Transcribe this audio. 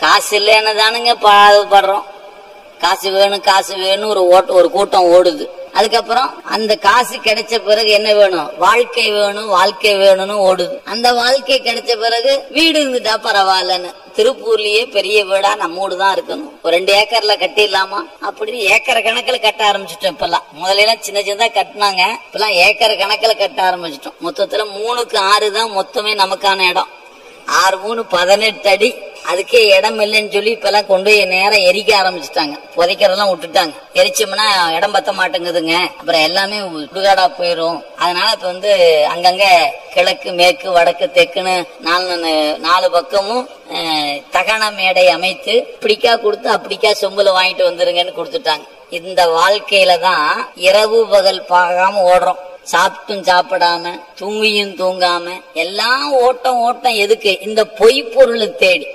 காசு இல்லைன்னு தானுங்க பாடுறோம். காசு வேணும் காசு வேணும் ஒரு கூட்டம் ஓடுது. அதுக்கப்புறம் அந்த காசு கிடைச்ச பிறகு என்ன வேணும்? வாழ்க்கை வேணும் வாழ்க்கை வேணும்னு ஓடுது. அந்த வாழ்க்கை கிடைச்ச பிறகு வீடு இருந்துட்டா பரவாயில்லன்னு திருப்பூர்லயே பெரிய வீடா நம்ம வீடு தான் இருக்கணும், ஒரு 2 ஏக்கர்ல கட்டிடலாமா அப்படின்னு ஏக்கர் கணக்குல கட்ட ஆரம்பிச்சிட்டோம். இப்பெல்லாம் முதல்ல எல்லாம் சின்ன சின்னதா கட்டினாங்க, இப்பெல்லாம் ஏக்கர் கணக்குல கட்ட ஆரம்பிச்சிட்டோம். மொத்தத்துல 3க்கு 6 தான் மொத்தமே நமக்கான இடம். 6 3 18 அடி. அதுக்கே இடம் இல்லைன்னு சொல்லி இப்ப எல்லாம் கொண்டு போய் நேரம் எரிக்க ஆரம்பிச்சுட்டாங்க. புதைக்கிறதெல்லாம் விட்டுட்டாங்க. எரிச்சோம்னா இடம் பத்த மாட்டேங்குதுங்க, அப்புறம் எல்லாமே சுடுகாடா போயிரும். அதனால இப்ப அங்கங்க கிழக்கு மேற்கு வடக்கு தெக்குன்னு 4 பக்கமும் தகன மேடை அமைத்து பிடிக்கா கொடுத்து அப்படிக்கா சொம்புல வாங்கிட்டு வந்துருங்கன்னு கொடுத்துட்டாங்க. இந்த வாழ்க்கையில தான் இரவு பகல் பார்க்காம ஓடுறோம். சாப்பிட்டும் சாப்பிடாம தூங்கியும் தூங்காம எல்லாம் ஓட்டம் எதுக்கு? இந்த பொய் பொருளை தேடி.